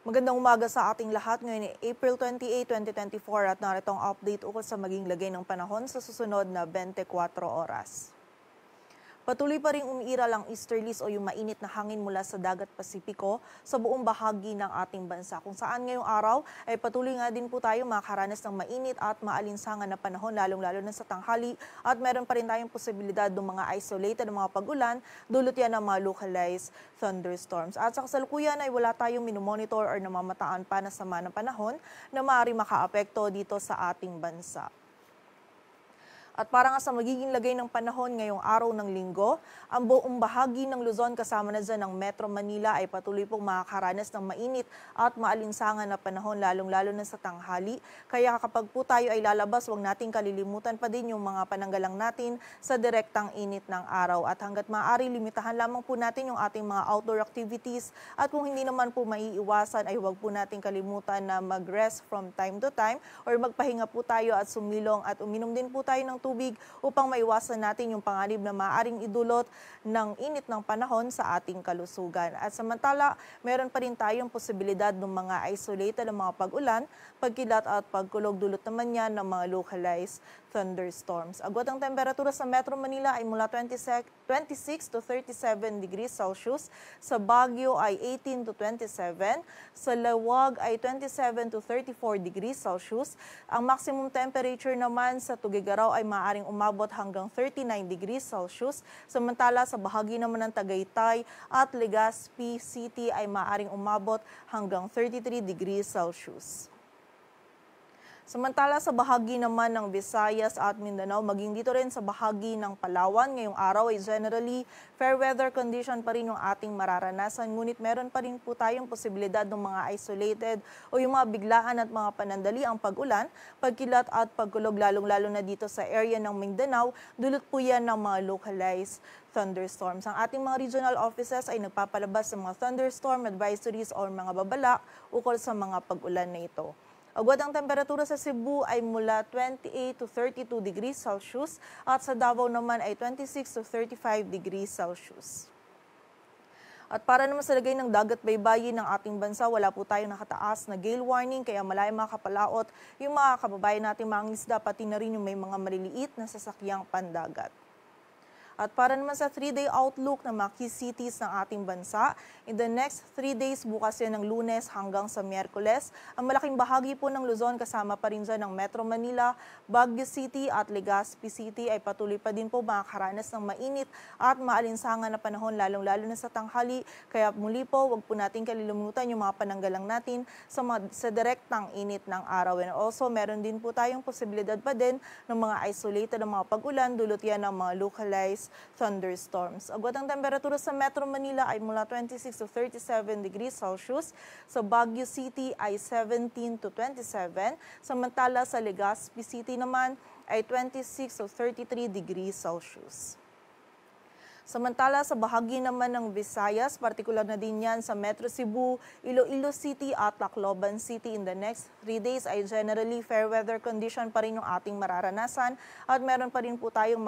Magandang umaga sa ating lahat. Ngayon ay April 28, 2024 at narito ang update ukol sa maging lagay ng panahon sa susunod na 24 oras. Patuloy pa rin umiiral ang easterlies o yung mainit na hangin mula sa dagat Pasipiko sa buong bahagi ng ating bansa. Kung saan ngayong araw ay patuloy nga din po tayo makakaranas ng mainit at maalinsangan na panahon lalong-lalo na sa tanghali at meron pa rin tayong posibilidad ng mga isolated na mga pag-ulan, dulot yan ng mga localized thunderstorms. At sa kasalukuyan ay wala tayong minomonitor or namamataan pa na sama ng panahon na maaari makaapekto dito sa ating bansa. At para nga sa magiging lagay ng panahon ngayong araw ng linggo, ang buong bahagi ng Luzon kasama na dyan ng Metro Manila ay patuloy pong makakaranas ng mainit at maalinsangan na panahon lalong-lalo na sa tanghali. Kaya kapag po tayo ay lalabas, huwag nating kalilimutan pa din yung mga pananggalang natin sa direktang init ng araw. At hanggat maaari, limitahan lamang po natin yung ating mga outdoor activities. At kung hindi naman po maiiwasan, ay huwag po nating kalimutan na mag-rest from time to time or magpahinga po tayo at sumilong at uminom din po tayo ng tubig upang maiwasan natin yung panganib na maaaring idulot ng init ng panahon sa ating kalusugan. At samantala, meron pa rin tayong posibilidad ng mga isolated na mga pag-ulan, pagkilat at pagkulog, dulot naman yan ng mga localized thunderstorms. Agwat ang temperatura sa Metro Manila ay mula 26 to 37 degrees Celsius, sa Baguio ay 18 to 27, sa Lawag ay 27 to 34 degrees Celsius. Ang maximum temperature naman sa Tuguegarao ay maaaring umabot hanggang 39 degrees Celsius, samantala sa bahagi naman ng Tagaytay at Legazpi City ay maaaring umabot hanggang 33 degrees Celsius. Samantala sa bahagi naman ng Visayas at Mindanao, maging dito rin sa bahagi ng Palawan, ngayong araw ay generally fair weather condition pa rin yung ating mararanasan. Ngunit meron pa rin po tayong posibilidad ng mga isolated o yung mga biglaan at mga panandali ang pag-ulan, pagkilat at pagkulog, lalong-lalo na dito sa area ng Mindanao, dulot po yan ng mga localized thunderstorms. Ang ating mga regional offices ay nagpapalabas ng mga thunderstorm advisories o mga babala ukol sa mga pag-ulan na ito. Agwat ang temperatura sa Cebu ay mula 28 to 32 degrees Celsius at sa Davao naman ay 26 to 35 degrees Celsius. At para naman sa lagay ng dagat baybayin ng ating bansa, wala po tayong nakataas na gale warning, kaya malayang makapalaot yung mga kababayan natin mga isda, pati na rin yung may mga maliliit na sasakyang pandagat. At para naman sa 3-day outlook ng mga key cities ng ating bansa, in the next 3 days, bukas yan ng Lunes hanggang sa Miyerkules, ang malaking bahagi po ng Luzon kasama pa rin dyan ng Metro Manila, Baguio City at Legazpi City ay patuloy pa din po makakaranas ng mainit at maalinsangan na panahon lalong-lalo na sa tanghali. Kaya muli po, wag po natin kalilimutan yung mga pananggalang natin sa direktang init ng araw. And also, meron din po tayong posibilidad pa din ng mga isolated na mga pag-ulan, dulot yan ng mga localized thunderstorms. Agwat ang temperatura sa Metro Manila ay mula 26 to 37 degrees Celsius, sa Baguio City ay 17 to 27, samantala sa Legazpi City naman ay 26 to 33 degrees Celsius. Samantala sa bahagi naman ng Visayas, partikular na din yan sa Metro Cebu, Iloilo City at Tacloban City, in the next 3 days ay generally fair weather condition pa rin yung ating mararanasan at meron pa rin po tayong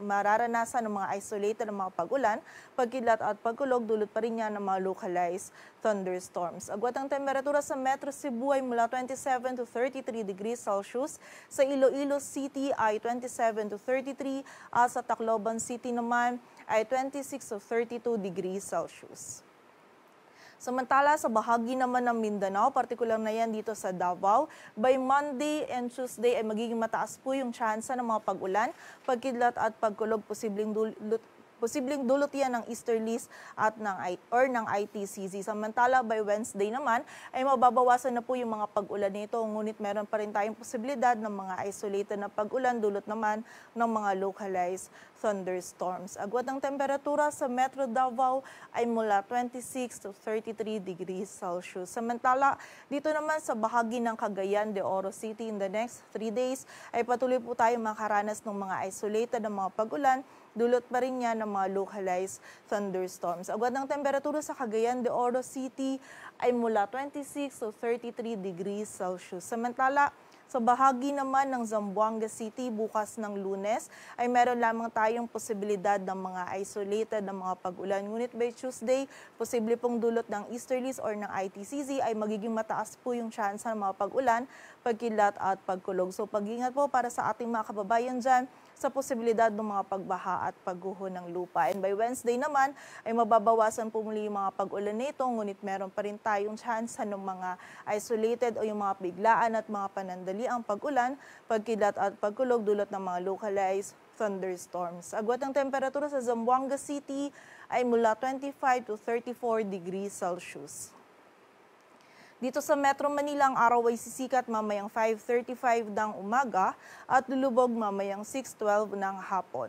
mararanasan ng mga isolated na mga pag-ulan, pagkilat at pagkulog, dulot pa rin yan ng mga localized thunderstorms. Agwat ang temperatura sa Metro Cebu ay mula 27 to 33 degrees Celsius, sa Iloilo City ay 27 to 33 at sa Tacloban City naman ay 26 to 32 degrees Celsius. Samantala sa bahagi naman ng Mindanao, partikular na yan dito sa Davao, by Monday and Tuesday ay magiging mataas po yung tsansa ng mga pag-ulan, pagkidlat at pagkulog, posibleng dulot yan ng easterlies at ng ITCZ. Samantala, by Wednesday naman, ay mababawasan na po yung mga pag-ulan nito. Ngunit meron pa rin tayong posibilidad ng mga isolated na pag-ulan, dulot naman ng mga localized thunderstorms. Agwat ang temperatura sa Metro Davao ay mula 26 to 33 degrees Celsius. Samantala, dito naman sa bahagi ng Cagayan de Oro City, in the next 3 days, ay patuloy po tayong makaranas ng mga isolated na mga pag-ulan, dulot pa rin niya ng mga localized thunderstorms. Agwat ng temperatura sa Cagayan de Oro City ay mula 26 to 33 degrees Celsius. Samantala, Sa bahagi naman ng Zamboanga City, bukas ng Lunes, ay meron lamang tayong posibilidad ng mga isolated na mga pag-ulan. Ngunit by Tuesday, posible pong dulot ng easterlies or ng ITCZ ay magiging mataas po yung chance ng mga pag-ulan, pagkilat at pagkulog. So pag-ingat po para sa ating mga kababayan dyan sa posibilidad ng mga pagbaha at pagguho ng lupa. And by Wednesday naman ay mababawasan po muli yung mga pag-ulan nito, ngunit meron pa rin tayong chance ng mga isolated o yung mga biglaan at mga panandali ang pag-ulan, pagkilat at pagkulog dulot ng mga localized thunderstorms. Agwat ng temperatura sa Zamboanga City ay mula 25 to 34 degrees Celsius. Dito sa Metro Manila, ang araw ay sisikat mamayang 5:35 ng umaga at lulubog mamayang 6:12 ng hapon.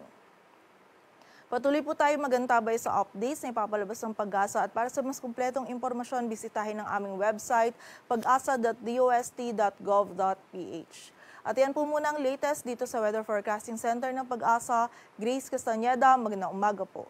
Patuloy po tayo magantabay sa updates na ipapalabas ng Pag-asa at para sa mas kumpletong impormasyon, bisitahin ang aming website pag-asa.dost.gov.ph. At yan po muna ang latest dito sa Weather Forecasting Center ng Pag-asa. Grace Castañeda, magandang umaga po.